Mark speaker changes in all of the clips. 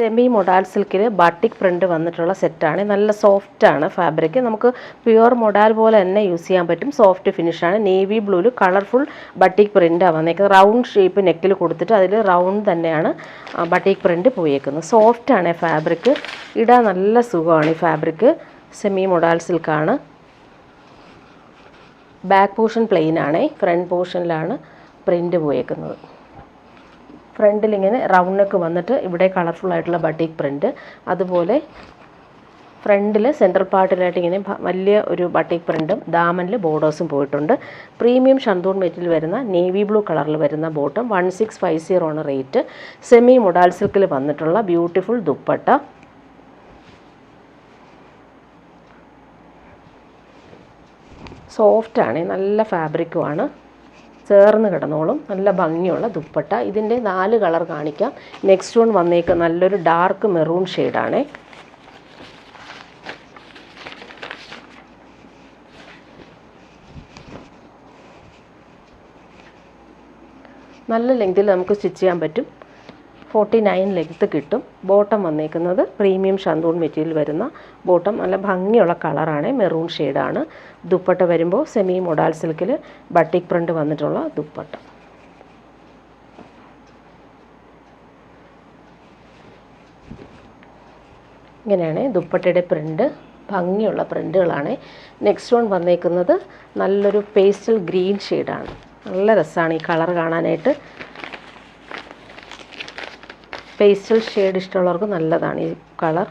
Speaker 1: Semi modal സിൽക്കിൽ batik print വന്നിട്ടുള്ള സെറ്റാണ്. നല്ല സോഫ്റ്റാണ് ഫാബ്രിക്. നമുക്ക് പ്യുവർ മൊഡാൽ പോലെ തന്നെ യൂസ് ചെയ്യാൻ പറ്റും. സോഫ്റ്റ് ഫിനിഷാണ്. നേവി ബ്ലൂവിൽ കളർഫുൾ ബട്ടിക് പ്രിൻ്റാണ് വന്നേക്കുന്നത്. റൗണ്ട് ഷേപ്പ് നെക്കിൽ കൊടുത്തിട്ട് അതിൽ റൗണ്ട് തന്നെയാണ് ബട്ടിക് പ്രിൻ്റ് പോയേക്കുന്നത്. സോഫ്റ്റാണ് ഫാബ്രിക്. ഇടാൻ നല്ല സുഖമാണ് ഈ ഫാബ്രിക്. സെമി മൊഡാൽ സിൽക്കാണ്. ബാക്ക് പോർഷൻ പ്ലെയിൻ ആണ്. ഫ്രണ്ട് പോർഷനിലാണ് പ്രിൻ്റ് പോയേക്കുന്നത്. ഫ്രണ്ടിൽ ഇങ്ങനെ റൗണ്ട് നെക്ക് വന്നിട്ട് ഇവിടെ കളർഫുൾ ആയിട്ടുള്ള ബട്ടിക് പ്രിൻ്റ്. അതുപോലെ ഫ്രണ്ടിൽ സെൻട്രൽ പാർട്ടിലായിട്ട് ഇങ്ങനെ വലിയ ഒരു ബട്ടിക് പ്രിൻറ്റും ദാമനിൽ ബോർഡേഴ്സും പോയിട്ടുണ്ട്. പ്രീമിയം ഷന്തൂൺ മെറ്റീരിയൽ വരുന്ന നേവി ബ്ലൂ കളറിൽ വരുന്ന ബോട്ടം 1650 ആണ് റേറ്റ്. സെമി മൊഡാൽ സിൽക്കിൽ വന്നിട്ടുള്ള ബ്യൂട്ടിഫുൾ ദുപ്പട്ട. സോഫ്റ്റാണ്, നല്ല ഫാബ്രിക്കുമാണ്, ചേർന്ന് കിടന്നോളും. നല്ല ഭംഗിയുള്ള ദുപ്പട്ട. ഇതിൻ്റെ 4 കളർ കാണിക്കാം. നെക്സ്റ്റ് വൺ വന്നേക്ക് നല്ലൊരു ഡാർക്ക് മെറൂൺ ഷെയ്ഡാണ്. നല്ല ലെങ്തിൽ നമുക്ക് സ്റ്റിച്ച് ചെയ്യാൻ പറ്റും. 49 ലെങ്ത്ത് കിട്ടും. ബോട്ടം വന്നേക്കുന്നത് പ്രീമിയം ഷന്തൂൺ മെറ്റീരിയൽ വരുന്ന ബോട്ടം. നല്ല ഭംഗിയുള്ള കളറാണ്, മെറൂൺ ഷെയ്ഡാണ്. ദുപ്പട്ട വരുമ്പോൾ സെമി മൊഡാൽ സിൽക്കിൽ ബട്ടിക് പ്രിൻ്റ് വന്നിട്ടുള്ള ദുപ്പട്ട. ഇങ്ങനെയാണ് ദുപ്പട്ടയുടെ പ്രിൻ്റ്. ഭംഗിയുള്ള പ്രിൻ്റുകളാണ്. നെക്സ്റ്റ് വൺ വന്നേക്കുന്നത് നല്ലൊരു പേസ്റ്റൽ ഗ്രീൻ ഷെയ്ഡാണ്. നല്ല രസമാണ് ഈ കളർ കാണാനായിട്ട്. പേസ്റ്റൽ ഷെയ്ഡ് ഇഷ്ടമുള്ളവർക്ക് നല്ലതാണ് ഈ കളർ.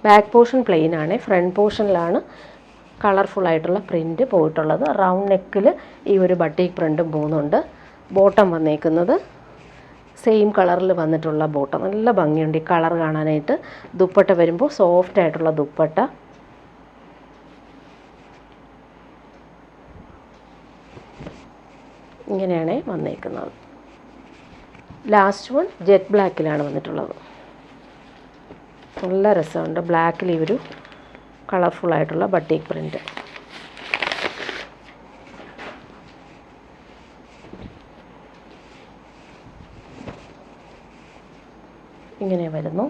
Speaker 1: ബാക്ക് പോർഷൻ പ്ലെയിൻ ആണ്. ഫ്രണ്ട് പോർഷനിലാണ് കളർഫുള്ളായിട്ടുള്ള പ്രിൻ്റ് പോയിട്ടുള്ളത്. റൗണ്ട് നെക്കിൽ ഈ ഒരു ബട്ടിക് പ്രിൻ്റും പോകുന്നുണ്ട്. ബോട്ടം വന്നേക്കുന്നത് സെയിം കളറിൽ വന്നിട്ടുള്ള ബോട്ടം. നല്ല ഭംഗിയുണ്ട് ഈ കളർ കാണാനായിട്ട്. ദുപ്പട്ട വരുമ്പോൾ സോഫ്റ്റ് ആയിട്ടുള്ള ദുപ്പട്ട. ഇങ്ങനെയാണ് വന്നേക്കുന്നത്. ലാസ്റ്റ് വൺ ജെറ്റ് ബ്ലാക്കിലാണ് വന്നിട്ടുള്ളത്. നല്ല രസമുണ്ട്. ബ്ലാക്കിൽ ഈ ഒരു കളർഫുള്ളായിട്ടുള്ള ബട്ടിക് പ്രിൻ്റ്. ഇങ്ങനെ വരുന്നു.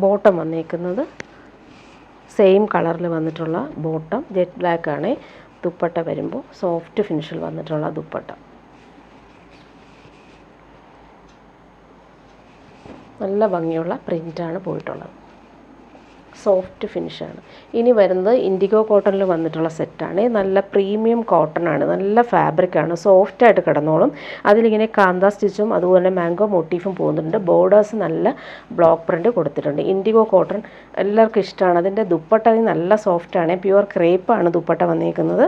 Speaker 1: ബോട്ടം വന്നേക്കുന്നത് സെയിം കളറിൽ വന്നിട്ടുള്ള ബോട്ടം. ജെറ്റ് ബ്ലാക്ക് ആണ്. ദുപ്പട്ട വരുമ്പോൾ സോഫ്റ്റ് ഫിനിഷിൽ വന്നിട്ടുള്ള ദുപ്പട്ട. നല്ല ഭംഗിയുള്ള പ്രിൻ്റാണ് പോയിട്ടുള്ളത്. സോഫ്റ്റ് ഫിനിഷാണ്. ഇനി വരുന്നത് ഇൻഡിഗോ കോട്ടണിൽ വന്നിട്ടുള്ള സെറ്റാണ്. നല്ല പ്രീമിയം കോട്ടൺ ആണ്. നല്ല ഫാബ്രിക്കാണ്. സോഫ്റ്റായിട്ട് കിടന്നോളും. അതിലിങ്ങനെ കാന്ത സ്റ്റിച്ചും അതുപോലെ മാംഗോ മോട്ടീഫും പോകുന്നുണ്ട്. ബോർഡേഴ്സ് നല്ല ബ്ലോക്ക് പ്രിൻ്റ് കൊടുത്തിട്ടുണ്ട്. ഇൻഡിഗോ കോട്ടൺ എല്ലാവർക്കും ഇഷ്ടമാണ്. അതിൻ്റെ ദുപ്പട്ട നല്ല സോഫ്റ്റാണ്. പ്യുവർ ക്രേപ്പാണ് ദുപ്പട്ട വന്നിരിക്കുന്നത്.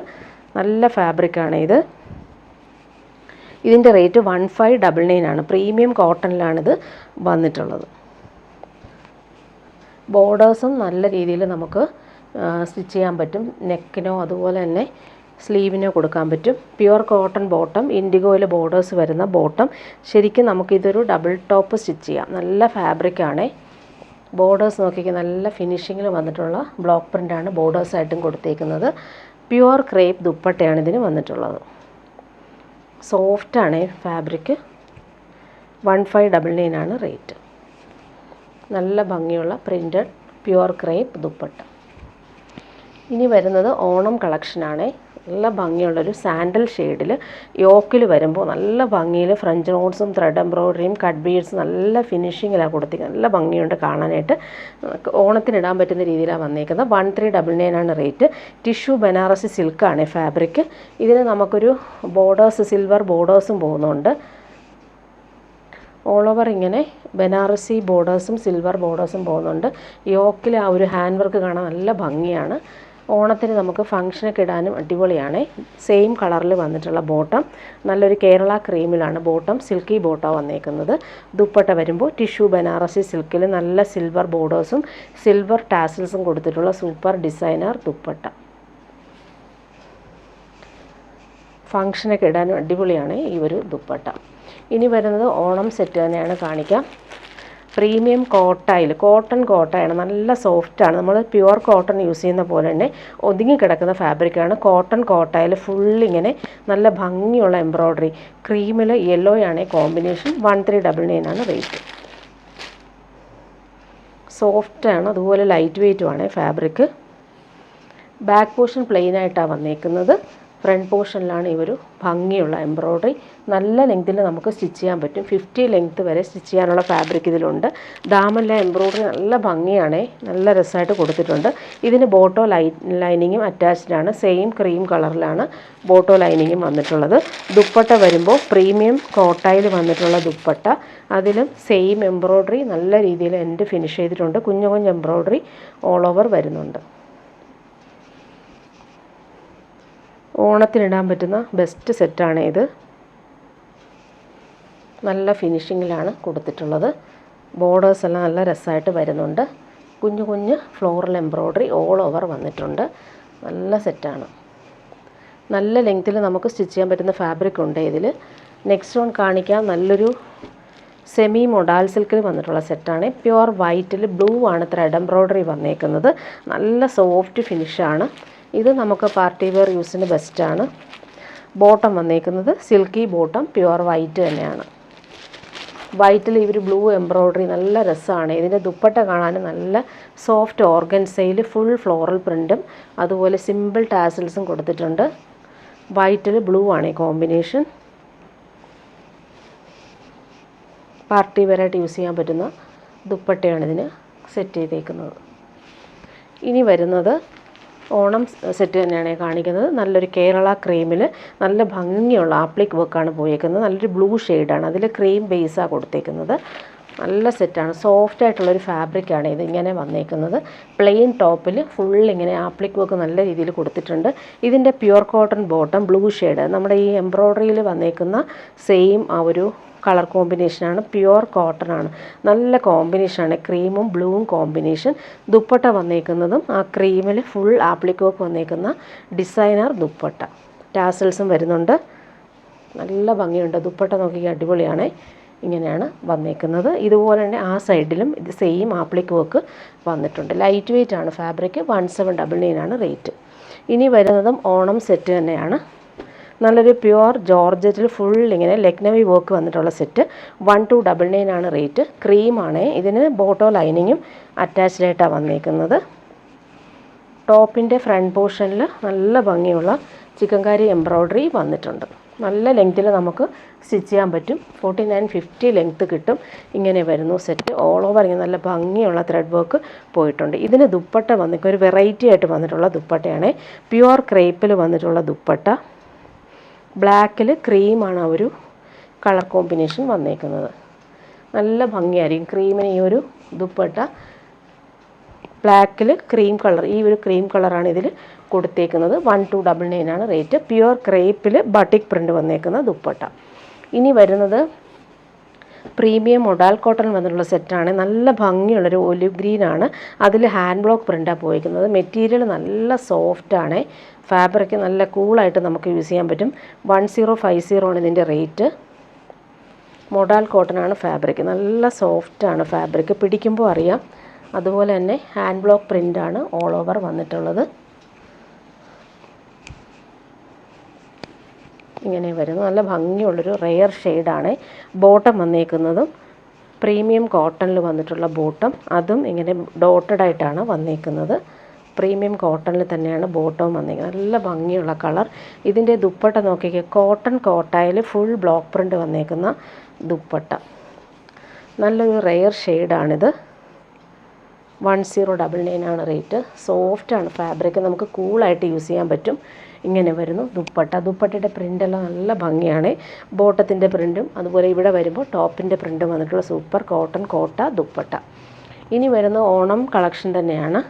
Speaker 1: നല്ല ഫാബ്രിക്കാണ് ഇത്. ഇതിൻ്റെ റേറ്റ് 1599 ആണ്. പ്രീമിയം കോട്ടണിലാണിത് വന്നിട്ടുള്ളത്. ബോർഡേഴ്സും നല്ല രീതിയിൽ നമുക്ക് സ്റ്റിച്ച് ചെയ്യാൻ പറ്റും. നെക്കിനോ അതുപോലെ തന്നെ സ്ലീവിനോ കൊടുക്കാൻ പറ്റും. Pure cotton bottom. ഇൻഡിഗോയിൽ ബോർഡേഴ്സ് വരുന്ന ബോട്ടം. ശരിക്കും നമുക്കിതൊരു ഡബിൾ ടോപ്പ് സ്റ്റിച്ച് ചെയ്യാം. നല്ല ഫാബ്രിക്കാണ്. ബോർഡേഴ്സ് നോക്കിക്കുക, നല്ല ഫിനിഷിങ്ങിൽ വന്നിട്ടുള്ള ബ്ലോക്ക് പ്രിൻ്റാണ് ബോർഡേഴ്സായിട്ടും കൊടുത്തേക്കുന്നത്. പ്യുവർ ക്രേപ്പ് ദുപ്പട്ടയാണ് ഇതിന് വന്നിട്ടുള്ളത്. സോഫ്റ്റാണ് ഫാബ്രിക്. 1599 ആണ് റേറ്റ്. നല്ല ഭംഗിയുള്ള പ്രിൻ്റഡ് പ്യുവർ ക്രേപ്പ് ദുപ്പട്ട. ഇനി വരുന്നത് ഓണം കളക്ഷനാണ്. നല്ല ഭംഗിയുള്ളൊരു സാൻഡൽ ഷെയ്ഡിൽ യോക്കിൽ വരുമ്പോൾ നല്ല ഭംഗിയിൽ ഫ്രഞ്ച് നോട്ട്സും ത്രെഡ് എംബ്രോയ്ഡറിയും കട്ട് ബീഡ്സും നല്ല ഫിനിഷിങ്ങിലാണ് കൊടുത്തിരിക്കുന്നത്. നല്ല ഭംഗിയുണ്ട് കാണാനായിട്ട്. ഓണത്തിനിടാൻ പറ്റുന്ന രീതിയിലാണ് വന്നേക്കുന്നത്. 1399 ആണ് റേറ്റ്. ടിഷ്യൂ ബനാറസി സിൽക്കാണ് ഫാബ്രിക്. ഇതിന് നമുക്കൊരു ബോർഡേഴ്സ് സിൽവർ ബോർഡേഴ്സും പോകുന്നുണ്ട്. ഓൾ ഓവർ ഇങ്ങനെ ബനാറസി ബോർഡേഴ്സും സിൽവർ ബോർഡേഴ്സും പോകുന്നുണ്ട്. യോക്കിൽ ആ ഒരു ഹാൻഡ് വർക്ക് കാണാൻ നല്ല ഭംഗിയാണ്. ഓണത്തിന് നമുക്ക് ഫംഗ്ഷനൊക്കെ ഇടാനും അടിപൊളിയാണ്. സെയിം കളറിൽ വന്നിട്ടുള്ള ബോട്ടം. നല്ലൊരു കേരള ക്രീമിലാണ് ബോട്ടം. സിൽക്കി ബോട്ടമാണ് വന്നേക്കുന്നത്. ദുപ്പട്ട വരുമ്പോൾ ടിഷ്യൂ ബനാറസി സിൽക്കിൽ നല്ല സിൽവർ ബോർഡേഴ്സും സിൽവർ ടാസിൽസും കൊടുത്തിട്ടുള്ള സൂപ്പർ ഡിസൈനർ ദുപ്പട്ട. ഫംഗ്ഷനൊക്കെ ഇടാനും അടിപൊളിയാണ് ഈ ഒരു ദുപ്പട്ട. ഇനി വരുന്നത് ഓണം സെറ്റ് തന്നെയാണ് കാണിക്കാം. പ്രീമിയം കോട്ടയിൽ, കോട്ടൺ കോട്ടയാണ്, നല്ല സോഫ്റ്റാണ്. നമ്മൾ പ്യുവർ കോട്ടൺ യൂസ് ചെയ്യുന്ന പോലെ തന്നെ ഒതുങ്ങി കിടക്കുന്ന ഫാബ്രിക്കാണ്. കോട്ടൺ കോട്ടയിൽ ഫുള്ളിങ്ങനെ നല്ല ഭംഗിയുള്ള എംബ്രോയ്ഡറി. ക്രീമിൽ യെല്ലോയാണ് കോമ്പിനേഷൻ. 1399 ആണ് റേറ്റ്. സോഫ്റ്റാണ്, അതുപോലെ ലൈറ്റ് വെയ്റ്റുമാണ് ഫാബ്രിക്. ബാക്ക് പോർഷൻ പ്ലെയിൻ ആയിട്ടാണ് വന്നേക്കുന്നത്. ഫ്രണ്ട് പോർഷനിലാണ് ഈ ഒരു ഭംഗിയുള്ള എംബ്രോയ്ഡറി. നല്ല ലെങ്ത്തിൽ നമുക്ക് സ്റ്റിച്ച് ചെയ്യാൻ പറ്റും. 50 ലെങ്ത്ത് വരെ സ്റ്റിച്ച് ചെയ്യാനുള്ള ഫാബ്രിക് ഇതിലുണ്ട്. ദാമല്ല എംബ്രോയ്ഡറി നല്ല ഭംഗിയാണ്, നല്ല രസമായിട്ട് കൊടുത്തിട്ടുണ്ട്. ഇതിന് ബോട്ടോ ലൈനിങ്ങും അറ്റാച്ച്ഡ് ആണ്. സെയിം ക്രീം കളറിലാണ് ബോട്ടോ ലൈനിങ്ങും വന്നിട്ടുള്ളത്. ദുപ്പട്ട വരുമ്പോൾ പ്രീമിയം കോട്ടയിൽ വന്നിട്ടുള്ള ദുപ്പട്ട, അതിലും സെയിം എംബ്രോയ്ഡറി നല്ല രീതിയിൽ എൻഡ് ഫിനിഷ് ചെയ്തിട്ടുണ്ട്. കുഞ്ഞു കുഞ്ഞു എംബ്രോയ്ഡറി ഓൾ ഓവർ വരുന്നുണ്ട്. ഓണത്തിനിടാൻ പറ്റുന്ന ബെസ്റ്റ് സെറ്റാണ് ഇത്. നല്ല ഫിനിഷിങ്ങിലാണ് കൊടുത്തിട്ടുള്ളത്. ബോർഡേഴ്സ് എല്ലാം നല്ല രസമായിട്ട് വരുന്നുണ്ട്. കുഞ്ഞു കുഞ്ഞ് ഫ്ലോറൽ എംബ്രോയ്ഡറി ഓൾ ഓവർ വന്നിട്ടുണ്ട്. നല്ല സെറ്റാണ്. നല്ല ലെങ്ത്തിൽ നമുക്ക് സ്റ്റിച്ച് ചെയ്യാൻ പറ്റുന്ന ഫാബ്രിക് ഉണ്ട് ഇതിൽ. നെക്സ്റ്റ് വൺ കാണിക്കാം. നല്ലൊരു സെമി മൊഡാൽ സിൽക്കിൽ വന്നിട്ടുള്ള സെറ്റാണ്. പ്യുവർ വൈറ്റിൽ ബ്ലൂ ആണ് ത്രെഡ് എംബ്രോയ്ഡറി വന്നേക്കുന്നത്. നല്ല സോഫ്റ്റ് ഫിനിഷാണ്. ഇത് നമുക്ക് പാർട്ടി വെയർ യൂസിന് ബെസ്റ്റാണ്. ബോട്ടം വന്നേക്കുന്നത് സിൽക്കി ബോട്ടം, പ്യുവർ വൈറ്റ് തന്നെയാണ്. വൈറ്റിൽ ഇവർ ബ്ലൂ എംബ്രോയ്ഡറി നല്ല രസമാണ്. ഇതിൻ്റെ ദുപ്പട്ട കാണാൻ നല്ല സോഫ്റ്റ് ഓർഗൻസയിൽ ഫുൾ ഫ്ലോറൽ പ്രിൻറ്റും അതുപോലെ സിമ്പിൾ ടാസിൽസും കൊടുത്തിട്ടുണ്ട്. വൈറ്റിൽ ബ്ലൂ ആണ് ഈ കോമ്പിനേഷൻ. പാർട്ടി വെയറായിട്ട് യൂസ് ചെയ്യാൻ പറ്റുന്ന ദുപ്പട്ടയാണ് ഇതിന് സെറ്റ് ചെയ്തേക്കുന്നത്. ഇനി വരുന്നത് ഓണം സെറ്റ് തന്നെയാണ് കാണിക്കുന്നത്. നല്ലൊരു കേരള ക്രീമിൽ നല്ല ഭംഗിയുള്ള ആപ്ലിക് വർക്കാണ് പോയേക്കുന്നത്. നല്ലൊരു ബ്ലൂ ഷെയ്ഡാണ്, അതിൽ ക്രീം ബേസാണ് കൊടുത്തേക്കുന്നത്. നല്ല സെറ്റാണ്. സോഫ്റ്റായിട്ടുള്ളൊരു ഫാബ്രിക്കാണ് ഇത് ഇങ്ങനെ വന്നേക്കുന്നത്. പ്ലെയിൻ ടോപ്പിൽ ഫുൾ ഇങ്ങനെ ആപ്ലിക് വർക്ക് നല്ല രീതിയിൽ കൊടുത്തിട്ടുണ്ട്. ഇതിൻ്റെ pure cotton bottom blue shade, നമ്മുടെ ഈ എംബ്രോയ്ഡറിയിൽ വന്നേക്കുന്ന സെയിം ആ ഒരു കളർ കോമ്പിനേഷനാണ്. പ്യുവർ കോട്ടൺ ആണ്, നല്ല കോമ്പിനേഷനാണ്. ക്രീമും ബ്ലൂവും കോമ്പിനേഷൻ. ദുപ്പട്ട വന്നേക്കുന്നതും ആ ക്രീമിൽ ഫുൾ ആപ്ലിക് വർക്ക് വന്നേക്കുന്ന ഡിസൈനർ ദുപ്പട്ട. ടാസൽസും വരുന്നുണ്ട്. നല്ല ഭംഗിയുണ്ട്. ദുപ്പട്ട നോക്കി അടിപൊളിയാണ്. ഇങ്ങനെയാണ് വന്നേക്കുന്നത്. ഇതുപോലെ തന്നെ ആ സൈഡിലും ഇത് സെയിം ആപ്ലിക് വർക്ക് വന്നിട്ടുണ്ട്. ലൈറ്റ് വെയ്റ്റ് ആണ് ഫാബ്രിക്. 1799 ആണ് റേറ്റ്. ഇനി വരുന്നതും ഓണം സെറ്റ് തന്നെയാണ്. നല്ലൊരു പ്യുവർ ജോർജറ്റിൽ ഫുൾ ഇങ്ങനെ ലക്നവി വർക്ക് വന്നിട്ടുള്ള സെറ്റ്. 1299 ആണ് റേറ്റ്. ക്രീമാണ്. ഇതിന് ബോട്ടോ ലൈനിങ്ങും അറ്റാച്ച്ഡ് ആയിട്ടാണ് വന്നേക്കുന്നത്. ടോപ്പിൻ്റെ ഫ്രണ്ട് പോർഷനിൽ നല്ല ഭംഗിയുള്ള ചിക്കൻകാരി എംബ്രോയ്ഡറി വന്നിട്ടുണ്ട്. നല്ല ലെങ്ത്തിൽ നമുക്ക് സ്റ്റിച്ച് ചെയ്യാൻ പറ്റും. 49-50 ലെങ്ത്ത് കിട്ടും. ഇങ്ങനെ വരുന്നു സെറ്റ്. ഓൾ ഓവർ ഇങ്ങനെ നല്ല ഭംഗിയുള്ള ത്രെഡ് വർക്ക് പോയിട്ടുണ്ട്. ഇതിന് ദുപ്പട്ട വന്നിട്ട് ഒരു വെറൈറ്റി ആയിട്ട് വന്നിട്ടുള്ള ദുപ്പട്ടയാണ്. പ്യുവർ ക്രേപ്പിൽ വന്നിട്ടുള്ള ദുപ്പട്ട. ബ്ലാക്കിൽ ക്രീമാണ് ആ ഒരു കളർ കോമ്പിനേഷൻ വന്നേക്കുന്നത്. നല്ല ഭംഗിയായിരിക്കും ക്രീമിന് ഈ ഒരു ദുപ്പട്ട. ബ്ലാക്കിൽ ക്രീം കളർ, ഈ ഒരു ക്രീം കളറാണ് ഇതിൽ കൊടുത്തേക്കുന്നത്. 1299 ആണ് റേറ്റ്. പ്യുവർ ക്രേപ്പിൽ ബട്ടിക് പ്രിൻ്റ് വന്നേക്കുന്ന ദുപ്പട്ട. ഇനി വരുന്നത് പ്രീമിയം മൊഡാൽ കോട്ടൺ വന്നിട്ടുള്ള സെറ്റാണ്. നല്ല ഭംഗിയുള്ളൊരു ഒലിവ് ഗ്രീനാണ്. അതിൽ ഹാൻഡ് ബ്ലോക്ക് പ്രിൻ്റാണ് പോയിരിക്കുന്നത്. മെറ്റീരിയൽ നല്ല സോഫ്റ്റാണ്. ഫാബ്രിക് നല്ല കൂളായിട്ട് നമുക്ക് യൂസ് ചെയ്യാൻ പറ്റും. 1050 ആണ് ഇതിൻ്റെ റേറ്റ്. മൊഡാൽ കോട്ടൺ ആണ് ഫാബ്രിക്. നല്ല സോഫ്റ്റാണ് ഫാബ്രിക്, പിടിക്കുമ്പോൾ അറിയാം. അതുപോലെ തന്നെ ഹാൻഡ് ബ്ലോക്ക് പ്രിൻ്റാണ് ഓൾ ഓവർ വന്നിട്ടുള്ളത്. ഇങ്ങനെ വരുന്നു. നല്ല ഭംഗിയുള്ളൊരു റെയർ ഷെയ്ഡാണ്. ബോട്ടം വന്നേക്കുന്നതും പ്രീമിയം കോട്ടണിൽ വന്നിട്ടുള്ള ബോട്ടം, അതും ഇങ്ങനെ ഡോട്ടഡ് ആയിട്ടാണ് വന്നേക്കുന്നത്. പ്രീമിയം കോട്ടണിൽ തന്നെയാണ് ബോട്ടവും വന്നേക്കുന്നത്. നല്ല ഭംഗിയുള്ള കളർ. ഇതിൻ്റെ ദുപ്പട്ട നോക്കിക്കേ, കോട്ടൺ കോട്ടായിൽ ഫുൾ ബ്ലോക്ക് പ്രിൻ്റ് വന്നേക്കുന്ന ദുപ്പട്ട. നല്ലൊരു റെയർ ഷെയ്ഡാണിത്. 1099 ആണ് റേറ്റ്. സോഫ്റ്റാണ് ഫാബ്രിക്, നമുക്ക് കൂളായിട്ട് യൂസ് ചെയ്യാൻ പറ്റും. ഇങ്ങനെ വരുന്നു ദുപ്പട്ട. ദുപ്പട്ടയുടെ പ്രിൻ്റെല്ലാം നല്ല ഭംഗിയാണ്. ബോട്ടത്തിൻ്റെ പ്രിൻറ്റും അതുപോലെ ഇവിടെ വരുമ്പോൾ ടോപ്പിൻ്റെ പ്രിൻറ്റും വന്നിട്ടുള്ള സൂപ്പർ കോട്ടൺ കോട്ട ദുപ്പട്ട. ഇനി വരുന്ന ഓണം കളക്ഷൻ തന്നെയാണ്.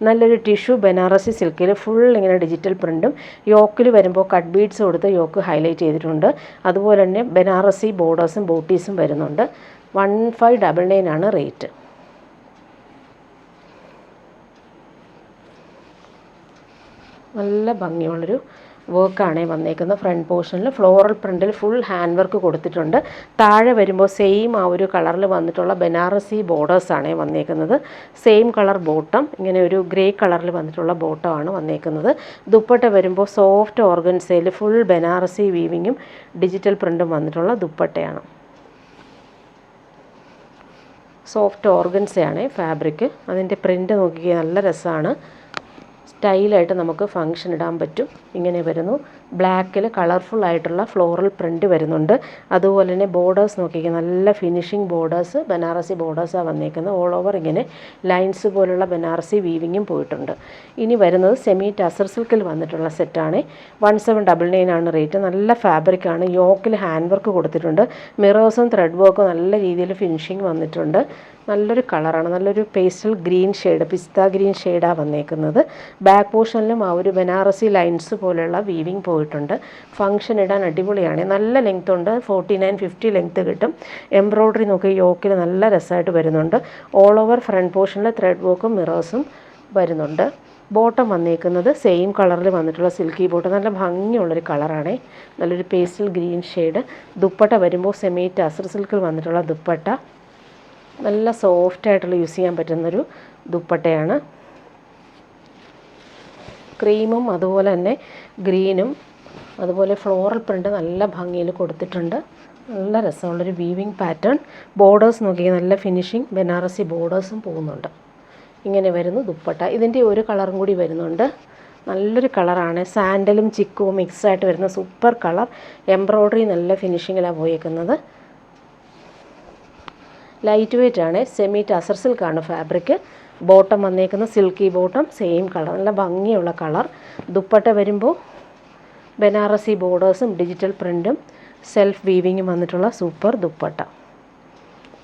Speaker 1: നല്ലൊരു ടിഷ്യൂ ബനാറസി സിൽക്കിൽ ഫുൾ ഇങ്ങനെ ഡിജിറ്റൽ പ്രിൻറ്റും യോക്കിൽ വരുമ്പോൾ കട്ട് ബീഡ്സ് കൊടുത്ത് യോക്ക് ഹൈലൈറ്റ് ചെയ്തിട്ടുണ്ട്. അതുപോലെ തന്നെ ബനാറസി ബോർഡേഴ്സും ബോട്ടീസും വരുന്നുണ്ട്. 1599 ആണ് റേറ്റ്. നല്ല ഭംഗിയുള്ളൊരു വർക്കാണ് വന്നേക്കുന്നത്. ഫ്രണ്ട് പോർഷനിൽ ഫ്ലോറൽ പ്രിൻറ്റിൽ ഫുൾ ഹാൻഡ് വർക്ക് കൊടുത്തിട്ടുണ്ട്. താഴെ വരുമ്പോൾ സെയിം ആ ഒരു കളറിൽ വന്നിട്ടുള്ള ബനാറസി ബോർഡേഴ്സാണ് വന്നേക്കുന്നത്. സെയിം കളർ ബോട്ടം, ഇങ്ങനെ ഒരു ഗ്രേ കളറിൽ വന്നിട്ടുള്ള ബോട്ടമാണ് വന്നേക്കുന്നത്. ദുപ്പട്ട വരുമ്പോൾ സോഫ്റ്റ് ഓർഗൻസയിൽ ഫുൾ ബനാറസി വീവിങ്ങും ഡിജിറ്റൽ പ്രിൻറ്റും വന്നിട്ടുള്ള ദുപ്പട്ടയാണ്. സോഫ്റ്റ് ഓർഗൻസയാണ് ഫാബ്രിക്. അതിൻ്റെ പ്രിൻ്റ് നോക്കിയാൽ നല്ല രസമാണ്. സ്റ്റൈലായിട്ട് നമുക്ക് ഫങ്ഷൻ ഇടാൻ പറ്റും. ഇങ്ങനെ വരുന്നു. ബ്ലാക്കിൽ കളർഫുൾ ആയിട്ടുള്ള ഫ്ലോറൽ പ്രിൻ്റ് വരുന്നുണ്ട്. അതുപോലെ തന്നെ ബോർഡേഴ്സ് നോക്കിയാൽ നല്ല ഫിനിഷിംഗ് ബോർഡേഴ്സ്, ബനാറസി ബോർഡേഴ്സാണ് വന്നേക്കുന്നത്. ഓൾ ഓവർ ഇങ്ങനെ ലൈൻസ് പോലുള്ള ബനാറസി വീവിങ്ങും പോയിട്ടുണ്ട്. ഇനി വരുന്നത് സെമി ടസർ സിൽക്കിൽ വന്നിട്ടുള്ള സെറ്റാണ്. 1799 ആണ് റേറ്റ്. നല്ല ഫാബ്രിക്കാണ്. യോക്കിൽ ഹാൻഡ് വർക്ക് കൊടുത്തിട്ടുണ്ട്. മിറേഴ്സും ത്രെഡ് വർക്കും നല്ല രീതിയിൽ ഫിനിഷിങ് വന്നിട്ടുണ്ട്. നല്ലൊരു കളറാണ്. നല്ലൊരു പേസ്റ്റൽ ഗ്രീൻ ഷെയ്ഡ്, പിസ്ത ഗ്രീൻ ഷെയ്ഡാണ് വന്നേക്കുന്നത്. ബാക്ക് പോർഷനിലും ആ ഒരു ബനാറസി ലൈൻസ് പോലെയുള്ള വീവിങ് പോയിട്ടുണ്ട്. ഫങ്ഷൻ ഇടാൻ അടിപൊളിയാണ്. നല്ല ലെങ്ത് ഉണ്ട്. 49-50 ലെങ്ത്ത് കിട്ടും. എംബ്രോയ്ഡറി നോക്കി യോക്കിൽ നല്ല രസമായിട്ട് വരുന്നുണ്ട്. ഓൾ ഓവർ ഫ്രണ്ട് പോർഷനിൽ ത്രെഡ് വർക്കും മിറേഴ്സും വരുന്നുണ്ട്. ബോട്ടം വന്നേക്കുന്നത് സെയിം കളറിൽ വന്നിട്ടുള്ള സിൽക്കി ബോട്ടം. നല്ല ഭംഗിയുള്ളൊരു കളറാണ്. നല്ലൊരു പേസ്റ്റൽ ഗ്രീൻ ഷെയ്ഡ്. ദുപ്പട്ട വരുമ്പോൾ സെമി ടസർ സിൽക്കിൽ വന്നിട്ടുള്ള ദുപ്പട്ട. നല്ല സോഫ്റ്റായിട്ടുള്ള യൂസ് ചെയ്യാൻ പറ്റുന്നൊരു ദുപ്പട്ടയാണ്. ക്രീമും അതുപോലെ തന്നെ ഗ്രീനും അതുപോലെ ഫ്ലോറൽ പ്രിൻ്റ് നല്ല ഭംഗിയിൽ കൊടുത്തിട്ടുണ്ട്. നല്ല രസമുള്ളൊരു വീവിങ് പാറ്റേൺ. ബോർഡേഴ്സ് നോക്കിയാൽ നല്ല ഫിനിഷിങ് ബനാറസി ബോർഡേഴ്സും പോകുന്നുണ്ട്. ഇങ്ങനെ വരുന്നു ദുപ്പട്ട. ഇതിൻ്റെ ഒരു കളറും കൂടി വരുന്നുണ്ട്. നല്ലൊരു കളറാണ്. സാൻഡലും ചിക്കുവും മിക്സായിട്ട് വരുന്ന സൂപ്പർ കളർ. എംബ്രോയ്ഡറി നല്ല ഫിനിഷിങ്ങിലാണ് പോയേക്കുന്നത്. ലൈറ്റ് വെയ്റ്റ് ആണ്. സെമി ടസർ സിൽക്കാണ് ഫാബ്രിക്. ബോട്ടം വന്നേക്കുന്ന സിൽക്കി ബോട്ടം, സെയിം കളർ, നല്ല ഭംഗിയുള്ള കളർ. ദുപ്പട്ട വരുമ്പോൾ ബനാറസി ബോർഡേഴ്സും ഡിജിറ്റൽ പ്രിൻറ്റും സെൽഫ് വീവിങ്ങും വന്നിട്ടുള്ള സൂപ്പർ ദുപ്പട്ട.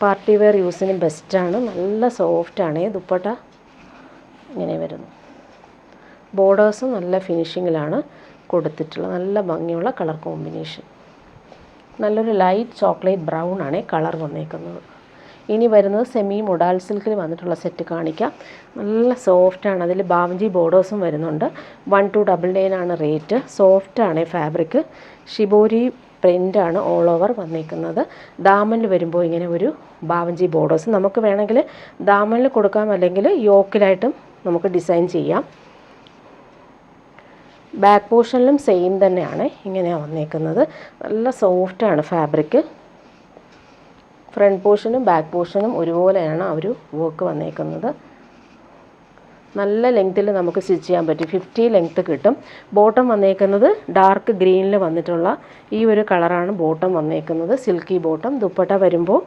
Speaker 1: പാർട്ടി വെയർ യൂസിന് ബെസ്റ്റാണ്. നല്ല സോഫ്റ്റാണ് ദുപ്പട്ട. ഇങ്ങനെ വരുന്നു. ബോർഡേഴ്സും നല്ല ഫിനിഷിങ്ങിലാണ് കൊടുത്തിട്ടുള്ളത്. നല്ല ഭംഗിയുള്ള കളർ കോമ്പിനേഷൻ. നല്ലൊരു ലൈറ്റ് ചോക്ലേറ്റ് ബ്രൗൺ ആണ് കളർ വന്നേക്കുന്നത്. ഇനി വരുന്നത് സെമി മൊഡാൽ സിൽക്കിൽ വന്നിട്ടുള്ള സെറ്റ് കാണിക്കാം. നല്ല സോഫ്റ്റാണ്. അതിൽ ബാവഞ്ചി ബോർഡേഴ്സും വരുന്നുണ്ട്. 1299 ആണ് റേറ്റ്. സോഫ്റ്റാണ് ഫാബ്രിക്. ഷിബോരി പ്രിൻ്റാണ് ഓൾ ഓവർ വന്നേക്കുന്നത്. ദാമനിൽ വരുമ്പോൾ ഇങ്ങനെ ഒരു ബാവഞ്ചി ബോർഡേഴ്സ് നമുക്ക് വേണമെങ്കിൽ ദാമനിൽ കൊടുക്കാം, അല്ലെങ്കിൽ യോക്കിലായിട്ടും നമുക്ക് ഡിസൈൻ ചെയ്യാം. ബാക്ക് പോർഷനിലും സെയിം തന്നെയാണ്. ഇങ്ങനെയാണ് വന്നേക്കുന്നത്. നല്ല സോഫ്റ്റാണ് ഫാബ്രിക്. ഫ്രണ്ട് പോർഷനും ബാക്ക് പോർഷനും ഒരുപോലെയാണ് ആ ഒരു വർക്ക് വന്നേക്കുന്നത്. നല്ല ലെങ്ത്തിൽ നമുക്ക് സ്റ്റിച്ച് ചെയ്യാൻ പറ്റും. 50 ലെങ്ത്ത് കിട്ടും. ബോട്ടം വന്നേക്കുന്നത് ഡാർക്ക് ഗ്രീനിൽ വന്നിട്ടുള്ള ഈ ഒരു കളറാണ് ബോട്ടം വന്നേക്കുന്നത്. Silky bottom. ദുപ്പട്ട വരുമ്പോൾ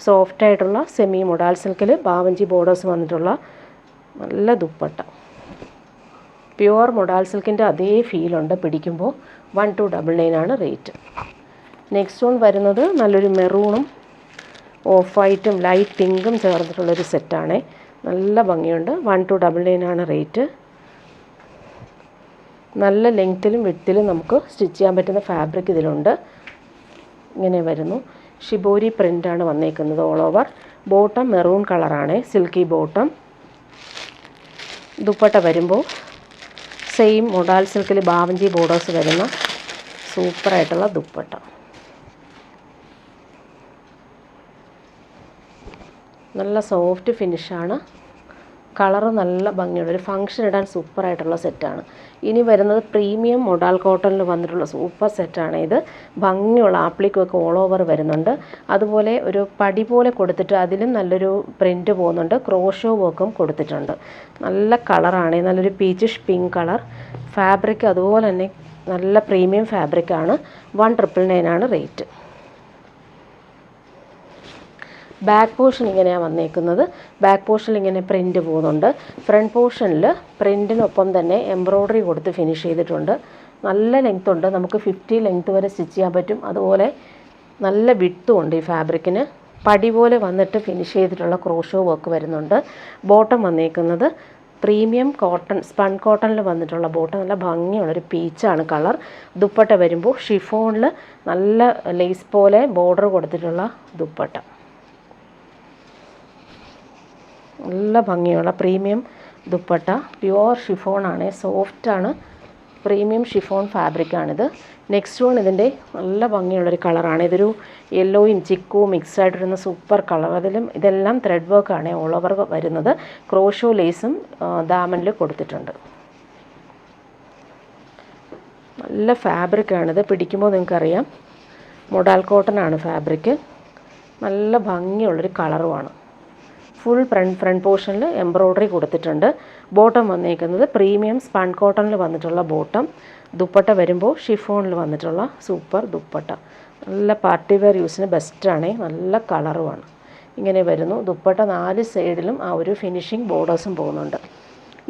Speaker 1: സോഫ്റ്റായിട്ടുള്ള സെമി മൊഡാൽ സിൽക്കിൽ ബാവഞ്ചി ബോർഡേഴ്സ് വന്നിട്ടുള്ള നല്ല ദുപ്പട്ട. പ്യുവർ മൊഡാൽ സിൽക്കിൻ്റെ അതേ ഫീലുണ്ട് പിടിക്കുമ്പോൾ. 1299 ആണ് റേറ്റ്. നെക്സ്റ്റ് വൺ വരുന്നത് നല്ലൊരു മെറൂണും ഓഫ് വൈറ്റും ലൈറ്റ് പിങ്കും ചേർന്നിട്ടുള്ളൊരു സെറ്റാണ്. നല്ല ഭംഗിയുണ്ട്. 1299 ആണ് റേറ്റ്. നല്ല ലെങ്ത്തിലും വിഡ്ത്തിലും നമുക്ക് സ്റ്റിച്ച് ചെയ്യാൻ പറ്റുന്ന ഫാബ്രിക് ഇതിലുണ്ട്. ഇങ്ങനെ വരുന്നു. ഷിബോരി പ്രിൻ്റാണ് വന്നേക്കുന്നത് ഓൾ ഓവർ. ബോട്ടം മെറൂൺ കളറാണ്, സിൽക്കി ബോട്ടം. ദുപ്പട്ട വരുമ്പോൾ സെയിം മൊഡാൽ സിൽക്കിൽ ബാവഞ്ചി ബോർഡേഴ്സ് വരുന്ന സൂപ്പറായിട്ടുള്ള ദുപ്പട്ട. നല്ല സോഫ്റ്റ് ഫിനിഷാണ്. കളറ് നല്ല ഭംഗിയുള്ള ഒരു ഫങ്ഷൻ ഇടാൻ സൂപ്പറായിട്ടുള്ള സെറ്റാണ്. ഇനി വരുന്നത് പ്രീമിയം മൊഡാൽ കോട്ടണിൽ വന്നിട്ടുള്ള സൂപ്പർ സെറ്റാണ് ഇത്. ഭംഗിയുള്ള ആപ്ലിക്കൊക്കെ ഓൾ ഓവർ വരുന്നുണ്ട്. അതുപോലെ ഒരു പടി പോലെ കൊടുത്തിട്ട് അതിലും നല്ലൊരു പ്രിൻറ്റ് പോകുന്നുണ്ട്. ക്രോഷോ വർക്കും കൊടുത്തിട്ടുണ്ട്. നല്ല കളറാണ്. നല്ലൊരു പീച്ചിഷ് പിങ്ക് കളർ ഫാബ്രിക്. അതുപോലെ തന്നെ നല്ല പ്രീമിയം ഫാബ്രിക്കാണ്. 1999 ആണ് റേറ്റ്. ബാക്ക് പോർഷൻ ഇങ്ങനെയാണ് വന്നേക്കുന്നത്. ബാക്ക് പോർഷനിൽ ഇങ്ങനെ പ്രിൻറ്റ് പോകുന്നുണ്ട്. ഫ്രണ്ട് പോർഷനിൽ പ്രിൻറ്റിനൊപ്പം തന്നെ എംബ്രോയ്ഡറി കൊടുത്ത് ഫിനിഷ് ചെയ്തിട്ടുണ്ട്. നല്ല ലെങ്ത് ഉണ്ട്. നമുക്ക് 50 ലെങ്ത് വരെ സ്റ്റിച്ച് ചെയ്യാൻ പറ്റും. അതുപോലെ നല്ല വിഡ്ത്തും ഉണ്ട് ഈ ഫാബ്രിക്കിന്. പടി പോലെ വന്നിട്ട് ഫിനിഷ് ചെയ്തിട്ടുള്ള ക്രോഷോ വർക്ക് വരുന്നുണ്ട്. ബോട്ടം വന്നേക്കുന്നത് പ്രീമിയം കോട്ടൺ സ്പൺ കോട്ടണിൽ വന്നിട്ടുള്ള ബോട്ടം. നല്ല ഭംഗിയുള്ളൊരു പീച്ചാണ് കളർ. ദുപ്പട്ട വരുമ്പോൾ ഷിഫോണിൽ നല്ല ലേസ് പോലെ ബോർഡർ കൊടുത്തിട്ടുള്ള ദുപ്പട്ട. നല്ല ഭംഗിയുള്ള പ്രീമിയം ദുപ്പട്ട. പ്യുവർ ഷിഫോണാണ്. സോഫ്റ്റാണ്. പ്രീമിയം ഷിഫോൺ ഫാബ്രിക്കാണിത്. നെക്സ്റ്റ് വൺ ഇതിൻ്റെ നല്ല ഭംഗിയുള്ളൊരു കളറാണ്. ഇതൊരു യെല്ലോയും ചിക്കും മിക്സ് ആയിട്ടിരുന്ന സൂപ്പർ കളർ. ഇതെല്ലാം ത്രെഡ് വർക്കാണ് ഓൾ ഓവർ വരുന്നത്. ക്രോഷോ ലേസും ദാമനിൽ കൊടുത്തിട്ടുണ്ട്. നല്ല ഫാബ്രിക്കാണിത്. പിടിക്കുമ്പോൾ നിങ്ങൾക്കറിയാം മൊഡാൽ കോട്ടൺ ആണ് ഫാബ്രിക്ക്. നല്ല ഭംഗിയുള്ളൊരു കളറുമാണ്. ഫുൾ ഫ്രണ്ട് പോർഷനിൽ എംബ്രോയ്ഡറി കൊടുത്തിട്ടുണ്ട്. ബോട്ടം വന്നേക്കുന്നത് പ്രീമിയം സ്പൺ കോട്ടണിൽ വന്നിട്ടുള്ള ബോട്ടം. ദുപ്പട്ട വരുമ്പോൾ ഷിഫോണിൽ വന്നിട്ടുള്ള സൂപ്പർ ദുപ്പട്ട. നല്ല പാർട്ടി വെയർ യൂസിന് ബെസ്റ്റാണ്. നല്ല കളറുമാണ്. ഇങ്ങനെ വരുന്നു. ദുപ്പട്ട 4 സൈഡിലും ആ ഒരു ഫിനിഷിങ് ബോർഡേഴ്സും പോകുന്നുണ്ട്.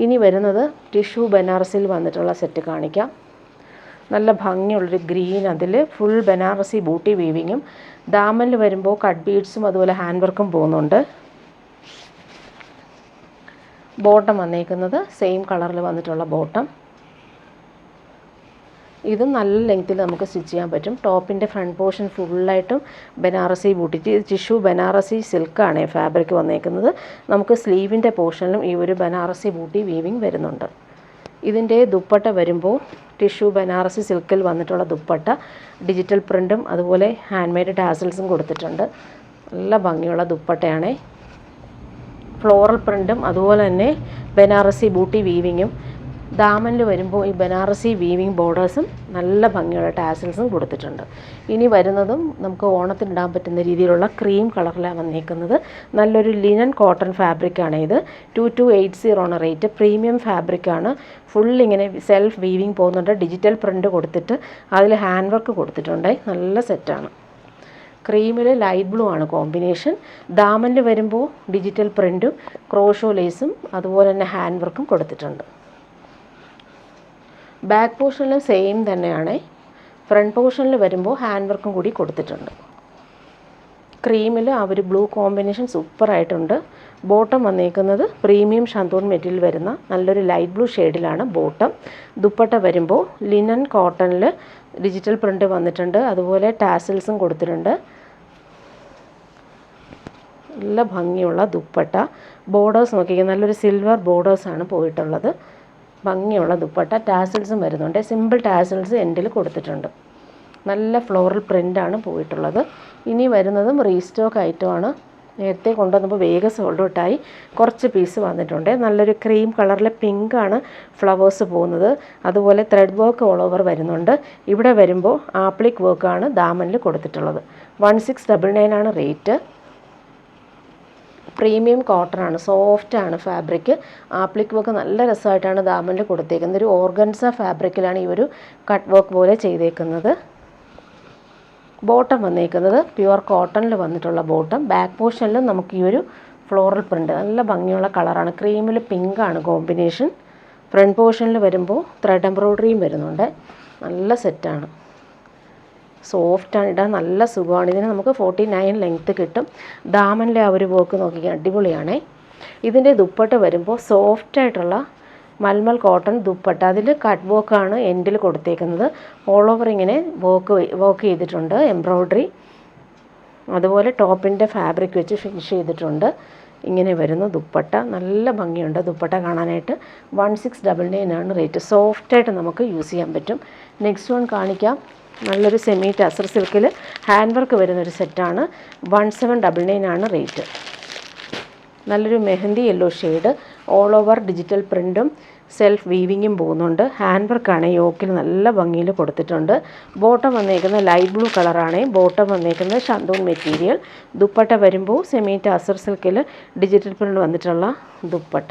Speaker 1: ഇനി വരുന്നത് ടിഷ്യൂ ബനാറസിൽ വന്നിട്ടുള്ള സെറ്റ് കാണിക്കാം. നല്ല ഭംഗിയുള്ളൊരു ഗ്രീൻ, അതിൽ ഫുൾ ബനാറസി ബൂട്ടി വീവിങ്ങും ദാമനിൽ വരുമ്പോൾ കട്ട് ബീഡ്സും അതുപോലെ ഹാൻഡ് വർക്കും പോകുന്നുണ്ട്. ബോട്ടം വന്നേക്കുന്നത് സെയിം കളറിൽ വന്നിട്ടുള്ള ബോട്ടം. ഇതും നല്ല ലെങ്ത്തിൽ നമുക്ക് സ്റ്റിച്ച് ചെയ്യാൻ പറ്റും. ടോപ്പിൻ്റെ ഫ്രണ്ട് പോർഷൻ ഫുള്ളായിട്ടും ബനാറസി ബൂട്ടി, ടിഷ്യൂ ബനാറസി സിൽക്കാണ് ഫാബ്രിക് വന്നേക്കുന്നത്. നമുക്ക് സ്ലീവിൻ്റെ പോർഷനിലും ഈ ഒരു ബനാറസി ബൂട്ടി വീവിങ് വരുന്നുണ്ട്. ഇതിൻ്റെ ദുപ്പട്ട വരുമ്പോൾ ടിഷ്യൂ ബനാറസി സിൽക്കിൽ വന്നിട്ടുള്ള ദുപ്പട്ട, ഡിജിറ്റൽ പ്രിൻറ്റും അതുപോലെ ഹാൻഡ് മെയ്ഡ് ടാസൽസും കൊടുത്തിട്ടുണ്ട്. നല്ല ഭംഗിയുള്ള ദുപ്പട്ടയാണ്. ഫ്ലോറൽ പ്രിൻറ്റും അതുപോലെ തന്നെ ബനാറസി ബൂട്ടി വീവിങ്ങും. ദാമനിൽ വരുമ്പോൾ ഈ ബനാറസി വീവിങ് ബോർഡേഴ്സും നല്ല ഭംഗിയുള്ള ടാസൽസും കൊടുത്തിട്ടുണ്ട്. ഇനി വരുന്നതും നമുക്ക് ഓണത്തിന് ഇടാൻ പറ്റുന്ന രീതിയിലുള്ള ക്രീം കളറിലാണ് വന്നേക്കുന്നത്. നല്ലൊരു ലിനൻ കോട്ടൺ ഫാബ്രിക്കാണ് ഇത്. 2280 ആണ് റേറ്റ്. പ്രീമിയം ഫാബ്രിക്കാണ്. ഫുൾ ഇങ്ങനെ സെൽഫ് വീവിങ് പോകുന്നുണ്ട്. ഡിജിറ്റൽ പ്രിൻറ്റ് കൊടുത്തിട്ട് അതിൽ ഹാൻഡ് വർക്ക് കൊടുത്തിട്ടുണ്ട്. നല്ല സെറ്റാണ്. ക്രീമിൽ ലൈറ്റ് ബ്ലൂ ആണ് കോമ്പിനേഷൻ. ദാമനിൽ വരുമ്പോൾ ഡിജിറ്റൽ പ്രിൻറ്റും ക്രോഷോ ലേസും അതുപോലെ തന്നെ ഹാൻഡ് വർക്കും കൊടുത്തിട്ടുണ്ട്. ബാക്ക് പോർഷനിൽ സെയിം തന്നെയാണ്. ഫ്രണ്ട് പോർഷനിൽ വരുമ്പോൾ ഹാൻഡ് വർക്കും കൂടി കൊടുത്തിട്ടുണ്ട്. ക്രീമിൽ ആ ഒരു ബ്ലൂ കോമ്പിനേഷൻ സൂപ്പറായിട്ടുണ്ട്. ബോട്ടം വന്നേക്കുന്നത് പ്രീമിയം ഷന്തൂൺ മെറ്റീരിയൽ വരുന്ന നല്ലൊരു ലൈറ്റ് ബ്ലൂ ഷെയ്ഡിലാണ് ബോട്ടം. ദുപ്പട്ട വരുമ്പോൾ ലിനൻ കോട്ടണിൽ ഡിജിറ്റൽ പ്രിൻ്റ് വന്നിട്ടുണ്ട്. അതുപോലെ ടാസൽസും കൊടുത്തിട്ടുണ്ട്. നല്ല ഭംഗിയുള്ള ദുപ്പട്ട. ബോർഡേഴ്സ് നോക്കിക്കുക, നല്ലൊരു സിൽവർ ബോർഡേഴ്സാണ് പോയിട്ടുള്ളത്. ഭംഗിയുള്ള ദുപ്പട്ട. ടാസൽസും വരുന്നുണ്ട്. സിമ്പിൾ ടാസൽസ് എൻഡിൽ കൊടുത്തിട്ടുണ്ട്. നല്ല ഫ്ലോറൽ പ്രിൻ്റാണ് പോയിട്ടുള്ളത്. ഇനി വരുന്നതും റീസ്റ്റോക്ക് ഐറ്റമാണ്. നേരത്തെ കൊണ്ടുവന്നപ്പോൾ വേഗം സോൾഡ് ഔട്ടായി. കുറച്ച് പീസ് വന്നിട്ടുണ്ട്. നല്ലൊരു ക്രീം കളറിലെ പിങ്കാണ് ഫ്ലവേഴ്സ് പോകുന്നത്. അതുപോലെ ത്രെഡ് വർക്ക് ഓൾ ഓവർ വരുന്നുണ്ട്. ഇവിടെ വരുമ്പോൾ ആപ്ലിക് വർക്കാണ് ദാമനിൽ കൊടുത്തിട്ടുള്ളത്. 1699 ആണ് റേറ്റ്. പ്രീമിയം കോട്ടൺ ആണ്. സോഫ്റ്റാണ് ഫാബ്രിക്. ആപ്ലിക് വർക്ക് നല്ല രസമായിട്ടാണ് ദാമനിൽ കൊടുത്തേക്കുന്നത്. ഒരു ഓർഗൻസ ഫാബ്രിക്കിലാണ് ഈ ഒരു കട്ട് വർക്ക് പോലെ ചെയ്തേക്കുന്നത്. ബോട്ടം വന്നേക്കുന്നത് പ്യുവർ കോട്ടണിൽ വന്നിട്ടുള്ള ബോട്ടം. ബാക്ക് പോർഷനിലും നമുക്ക് ഈ ഒരു ഫ്ലോറൽ പ്രിൻ്റ് നല്ല ഭംഗിയുള്ള കളറാണ്. ക്രീമിൽ പിങ്കാണ് കോമ്പിനേഷൻ. ഫ്രണ്ട് പോർഷനിൽ വരുമ്പോൾ ത്രെഡ് എംബ്രോയ്ഡറിയും വരുന്നുണ്ട്. നല്ല സെറ്റാണ്. സോഫ്റ്റാണ്. ഇടാൻ നല്ല സുഖമാണ്. ഇതിന് നമുക്ക് 49 ലെങ്ത്ത് കിട്ടും. ദാമനിലെ ആ ഒരു വർക്ക് നോക്കിക്കാൻ അടിപൊളിയാണ്. ഇതിൻ്റെ ദുപ്പട്ട വരുമ്പോൾ സോഫ്റ്റായിട്ടുള്ള മൽമൽ കോട്ടൺ ദുപ്പട്ട. അതിൽ കട്ട് വർക്കാണ് എൻഡിൽ കൊടുത്തേക്കുന്നത്. ഓൾ ഓവർ ഇങ്ങനെ വർക്ക് ചെയ്തിട്ടുണ്ട്, എംബ്രോയ്ഡറി. അതുപോലെ ടോപ്പിൻ്റെ ഫാബ്രിക് വെച്ച് ഫിനിഷ് ചെയ്തിട്ടുണ്ട്. ഇങ്ങനെ വരുന്നു ദുപ്പട്ട. നല്ല ഭംഗിയുണ്ട് ദുപ്പട്ട കാണാനായിട്ട്. 1699 ആണ് റേറ്റ്. സോഫ്റ്റായിട്ട് നമുക്ക് യൂസ് ചെയ്യാൻ പറ്റും. നെക്സ്റ്റ് വൺ കാണിക്കാം. നല്ലൊരു സെമി ടസർ സിൽക്കിൽ ഹാൻഡ് വർക്ക് വരുന്നൊരു സെറ്റാണ്. 1799 ആണ് റേറ്റ്. നല്ലൊരു mehndi yellow shade. All over digital പ്രിൻറ്റും സെൽഫ് വീവിങ്ങും പോകുന്നുണ്ട്. ഹാൻഡ് വർക്കാണ് യോക്കിൽ നല്ല ഭംഗിയിൽ കൊടുത്തിട്ടുണ്ട്. ബോട്ടം വന്നേക്കുന്നത് ലൈറ്റ് ബ്ലൂ കളറാണ്. ബോട്ടം വന്നേക്കുന്നത് ഷന്തൂൺ മെറ്റീരിയൽ. ദുപ്പട്ട വരുമ്പോൾ സെമി ടസർ സിൽക്കിൽ ഡിജിറ്റൽ പ്രിൻറ്റ് വന്നിട്ടുള്ള ദുപ്പട്ട.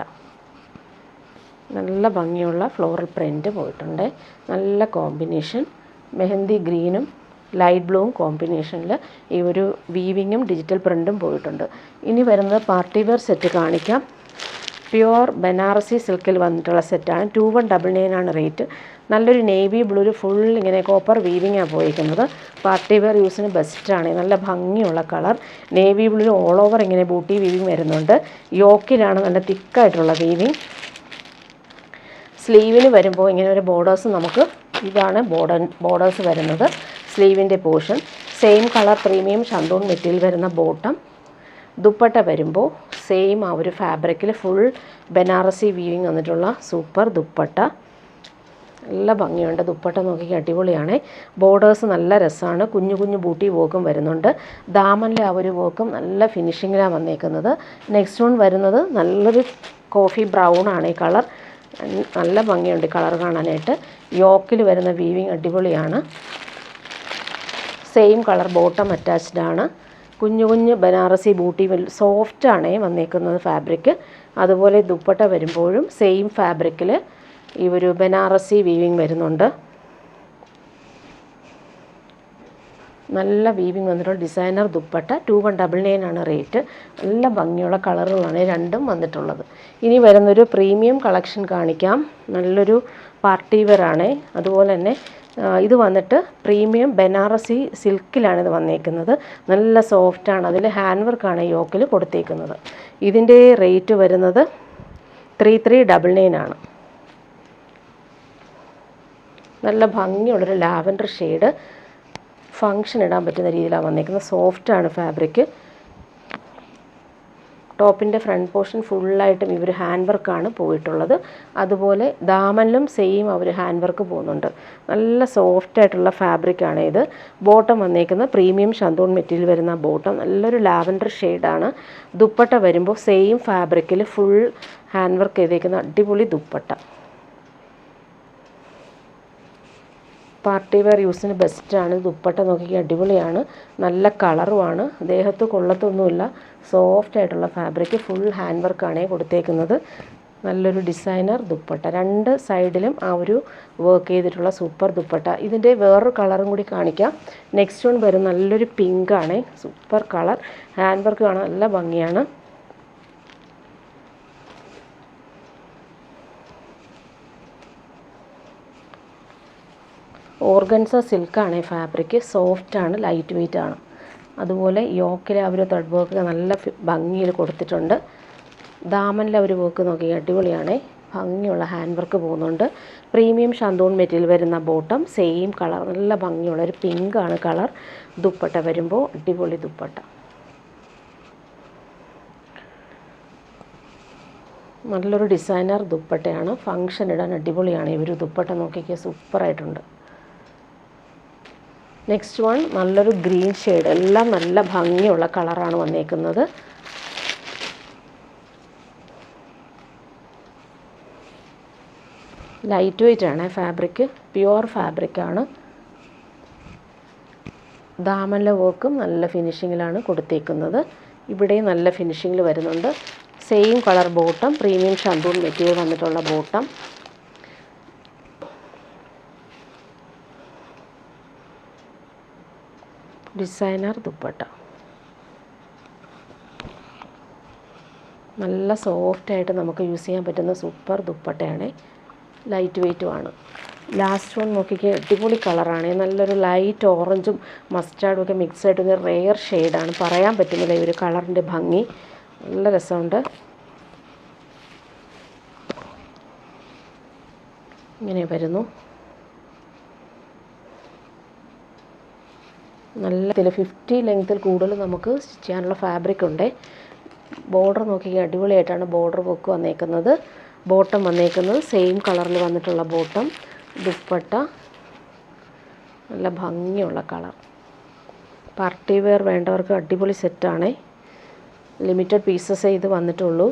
Speaker 1: നല്ല ഭംഗിയുള്ള ഫ്ലോറൽ പ്രിൻറ്റ് പോയിട്ടുണ്ട്. നല്ല കോമ്പിനേഷൻ. മെഹന്തി ഗ്രീനും ലൈറ്റ് ബ്ലൂവും കോമ്പിനേഷനിൽ ഈ ഒരു വീവിങ്ങും ഡിജിറ്റൽ പ്രിൻറ്റും പോയിട്ടുണ്ട്. ഇനി വരുന്നത് പാർട്ടി വെയർ സെറ്റ് കാണിക്കാം. പ്യുവർ ബനാറസി സിൽക്കിൽ വന്നിട്ടുള്ള സെറ്റാണ്. 2199 ആണ് റേറ്റ്. നല്ലൊരു നേവി ബ്ലൂ, ഒരു ഫുൾ ഇങ്ങനെ കോപ്പർ വീവിങ്ങാണ് പോയിരിക്കുന്നത്. പാർട്ടി വെയർ യൂസിന് ബെസ്റ്റാണ്. നല്ല ഭംഗിയുള്ള colour. Navy blue all over ഇങ്ങനെ ബൂട്ടി വീവിങ് വരുന്നുണ്ട്. യോക്കിലാണ് നല്ല തിക്കായിട്ടുള്ള വീവിങ്. സ്ലീവിന് വരുമ്പോൾ ഇങ്ങനെ ഒരു ബോർഡേഴ്സ് നമുക്ക് ഇതാണ് ബോർഡേഴ്സ് വരുന്നത്. സ്ലീവിൻ്റെ portion same colour premium shantoon material വരുന്ന ബോട്ടം. ദുപ്പട്ട വരുമ്പോൾ സെയിം ആ ഒരു ഫാബ്രിക്കിൽ ഫുൾ ബനാറസി വീവിങ് വന്നിട്ടുള്ള സൂപ്പർ ദുപ്പട്ട. നല്ല ഭംഗിയുണ്ട്. ദുപ്പട്ട നോക്കി അടിപൊളിയാണ്. ബോർഡേഴ്സ് നല്ല രസമാണ്. കുഞ്ഞു കുഞ്ഞു ബൂട്ടി വർക്കും വരുന്നുണ്ട്. ദാമനിലെ ആ ഒരു വർക്കും നല്ല ഫിനിഷിങ്ങിലാണ് വന്നേക്കുന്നത്. നെക്സ്റ്റ് വൺ വരുന്നത് നല്ലൊരു കോഫി ബ്രൗൺ ആണ് ഈ കളർ. നല്ല ഭംഗിയുണ്ട് കളർ കാണാനായിട്ട്. യോക്കിൽ വരുന്ന വീവിങ് അടിപൊളിയാണ്. സെയിം കളർ ബോട്ടം അറ്റാച്ച്ഡ് ആണ്. കുഞ്ഞു കുഞ്ഞു ബനാറസി ബൂട്ടി സോഫ്റ്റാണേ വന്നേക്കുന്നത് ഫാബ്രിക്. അതുപോലെ ദുപ്പട്ട വരുമ്പോഴും സെയിം ഫാബ്രിക്കിൽ ഈ ഒരു ബനാറസി വീവിങ് വരുന്നുണ്ട്. നല്ല വീവിങ് വന്നിട്ടുള്ള ഡിസൈനർ ദുപ്പട്ട. 2199 ആണ് റേറ്റ്. നല്ല ഭംഗിയുള്ള കളറുകളാണ് രണ്ടും വന്നിട്ടുള്ളത്. ഇനി വരുന്നൊരു പ്രീമിയം കളക്ഷൻ കാണിക്കാം. നല്ലൊരു പാർട്ടി വെയർ ആണ്. അതുപോലെ തന്നെ ഇത് വന്നിട്ട് പ്രീമിയം ബനാറസി സിൽക്കിലാണ് ഇത് വന്നേക്കുന്നത്. നല്ല സോഫ്റ്റാണ്. അതിൽ ഹാൻഡ് വർക്കാണ് യോക്കിൽ കൊടുത്തേക്കുന്നത്. ഇതിൻ്റെ റേറ്റ് വരുന്നത് 3399 ആണ്. നല്ല ഭംഗിയുള്ളൊരു ലാവൻഡർ ഷെയ്ഡ്. ഫങ്ഷൻ ഇടാൻ പറ്റുന്ന രീതിയിലാണ് വന്നേക്കുന്നത്. സോഫ്റ്റാണ് ഫാബ്രിക്. ടോപ്പിൻ്റെ ഫ്രണ്ട് പോർഷൻ ഫുള്ളായിട്ടും ഇവർ ഹാൻഡ് വർക്കാണ് പോയിട്ടുള്ളത്. അതുപോലെ ദാമനിലും സെയിം അവർ ഹാൻഡ് വർക്ക് പോകുന്നുണ്ട്. നല്ല സോഫ്റ്റായിട്ടുള്ള ഫാബ്രിക്കാണ് ഇത്. ബോട്ടം വന്നേക്കുന്നത് പ്രീമിയം ഷന്തൂൺ മെറ്റീരിയൽ വരുന്ന ബോട്ടം. നല്ലൊരു ലാവൻഡർ ഷെയ്ഡാണ്. ദുപ്പട്ട വരുമ്പോൾ സെയിം ഫാബ്രിക്കിൽ ഫുൾ ഹാൻഡ് വർക്ക് ചെയ്തേക്കുന്ന അടിപൊളി ദുപ്പട്ട. പാർട്ടി വെയർ യൂസിന് ബെസ്റ്റാണ്. ദുപ്പട്ട നോക്കി അടിപൊളിയാണ്. നല്ല കളറുമാണ്. ദേഹത്ത് കൊള്ളത്തൊന്നുമില്ല. സോഫ്റ്റായിട്ടുള്ള ഫാബ്രിക്. ഫുൾ ഹാൻഡ് വർക്കാണ് കൊടുത്തേക്കുന്നത്. നല്ലൊരു ഡിസൈനർ ദുപ്പട്ട. രണ്ട് സൈഡിലും ആ ഒരു വർക്ക് ചെയ്തിട്ടുള്ള സൂപ്പർ ദുപ്പട്ട. ഇതിൻ്റെ വേറൊരു കളറും കൂടി കാണിക്കാം. നെക്സ്റ്റ് വൺ വരും നല്ലൊരു പിങ്കാണ്. Super colour. ഹാൻഡ് വർക്ക് കാണാൻ നല്ല ഭംഗിയാണ്. ഓർഗൻസ സിൽക്കാണ് ഫാബ്രിക്. സോഫ്റ്റാണ്, ലൈറ്റ് വെയ്റ്റ് ആണ്. അതുപോലെ യോക്കിലെ അവർ ത്രെഡ് വർക്ക് നല്ല ഭംഗിയിൽ കൊടുത്തിട്ടുണ്ട്. ദാമനിലെ ഒരു വർക്ക് നോക്കി അടിപൊളിയാണ്. ഭംഗിയുള്ള ഹാൻഡ് വർക്ക് പോകുന്നുണ്ട്. പ്രീമിയം ഷന്തൂൺ മെറ്റീരിയൽ വരുന്ന ബോട്ടം. Same colour. നല്ല ഭംഗിയുള്ള ഒരു പിങ്കാണ് കളർ. ദുപ്പട്ട വരുമ്പോൾ അടിപൊളി ദുപ്പട്ട. നല്ലൊരു ഡിസൈനർ ദുപ്പട്ടയാണ്. ഫങ്ഷൻ ഇടാൻ അടിപൊളിയാണ്. ഈ ഒരു ദുപ്പട്ട നോക്കിക്കുക സൂപ്പറായിട്ടുണ്ട്. നെക്സ്റ്റ് വൺ നല്ലൊരു ഗ്രീൻ ഷെയ്ഡ്. എല്ലാം നല്ല ഭംഗിയുള്ള കളറാണ് വന്നേക്കുന്നത്. ലൈറ്റ് വെയ്റ്റ് ആണ് ഫാബ്രിക്. പ്യുവർ ഫാബ്രിക്കാണ്. ദാമനിലെ വർക്കും നല്ല ഫിനിഷിങ്ങിലാണ് കൊടുത്തേക്കുന്നത്. ഇവിടെയും നല്ല ഫിനിഷിങ്ങിൽ വരുന്നുണ്ട്. Same colour bottom. Premium shantoon material വന്നിട്ടുള്ള ബോട്ടം. ഡിസൈനർ ദുപ്പട്ട. നല്ല സോഫ്റ്റായിട്ട് നമുക്ക് യൂസ് ചെയ്യാൻ പറ്റുന്ന സൂപ്പർ ദുപ്പട്ടയാണ്. ലൈറ്റ് വെയ്റ്റുമാണ്. ലാസ്റ്റ് വൺ നോക്കിക്കുക അടിപൊളി കളറാണ്. നല്ലൊരു ലൈറ്റ് ഓറഞ്ചും മസ്റ്റാർഡും ഒക്കെ മിക്സ് ആയിട്ട് ഒരു റെയർ ഷെയ്ഡാണ്. പറയാൻ പറ്റുന്നില്ല ഈ ഒരു കളറിൻ്റെ ഭംഗി. നല്ല രസമുണ്ട്. ഇങ്ങനെ വരുന്നു. നല്ല 50 ലെങ്ത്തിൽ കൂടുതൽ നമുക്ക് സ്റ്റിച്ച് ചെയ്യാനുള്ള ഫാബ്രിക് ഉണ്ട്. ബോർഡർ നോക്കി അടിപൊളിയായിട്ടാണ് ബോർഡർ വർക്ക് വന്നേക്കുന്നത്. ബോട്ടം വന്നേക്കുന്നത് സെയിം കളറിൽ വന്നിട്ടുള്ള ബോട്ടം. ദുപ്പട്ട നല്ല ഭംഗിയുള്ള കളർ. പാർട്ടി വെയർ വേണ്ടവർക്ക് അടിപൊളി സെറ്റാണ്. ലിമിറ്റഡ് പീസസേ ഇത് വന്നിട്ടുള്ളൂ.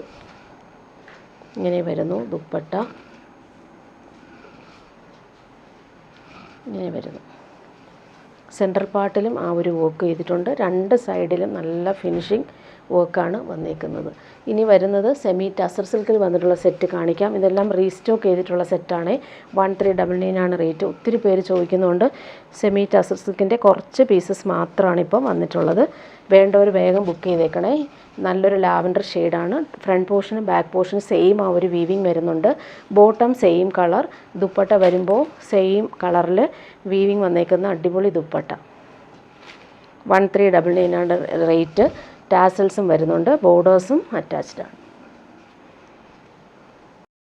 Speaker 1: ഇങ്ങനെ വരുന്നു ദുപ്പട്ട. ഇങ്ങനെ വരുന്നു. സെൻറ്റർ പാർട്ടിലും ആ ഒരു വർക്ക് ചെയ്തിട്ടുണ്ട്. രണ്ട് സൈഡിലും നല്ല ഫിനിഷിങ് വർക്കാണ് വന്നേക്കുന്നത്. ഇനി വരുന്നത് സെമി ടസർ സിൽക്കിൽ വന്നിട്ടുള്ള സെറ്റ് കാണിക്കാം. ഇതെല്ലാം റീസ്റ്റോക്ക് ചെയ്തിട്ടുള്ള സെറ്റാണ്. 1399 ആണ് റേറ്റ്. ഒത്തിരി പേര് ചോദിക്കുന്നുണ്ട്. സെമി ടസർ സിൽക്കിൻ്റെ കുറച്ച് പീസസ് മാത്രമാണ് ഇപ്പം വന്നിട്ടുള്ളത്. വേണ്ടവർ വേഗം ബുക്ക് ചെയ്തേക്കണേ. നല്ലൊരു ലാവൻഡർ ഷെയ്ഡാണ്. ഫ്രണ്ട് പോർഷനും ബാക്ക് പോർഷനും സെയിം ആ ഒരു വീവിങ് വരുന്നുണ്ട്. Bottom same colour. ദുപ്പട്ട വരുമ്പോൾ സെയിം കളറിൽ വീവിങ് വന്നേക്കുന്ന അടിപൊളി ദുപ്പട്ട. 1399 ആണ് റേറ്റ്. ടാസൽസും വരുന്നുണ്ട്. ബോർഡേഴ്സും അറ്റാച്ച്ഡ് ആണ്.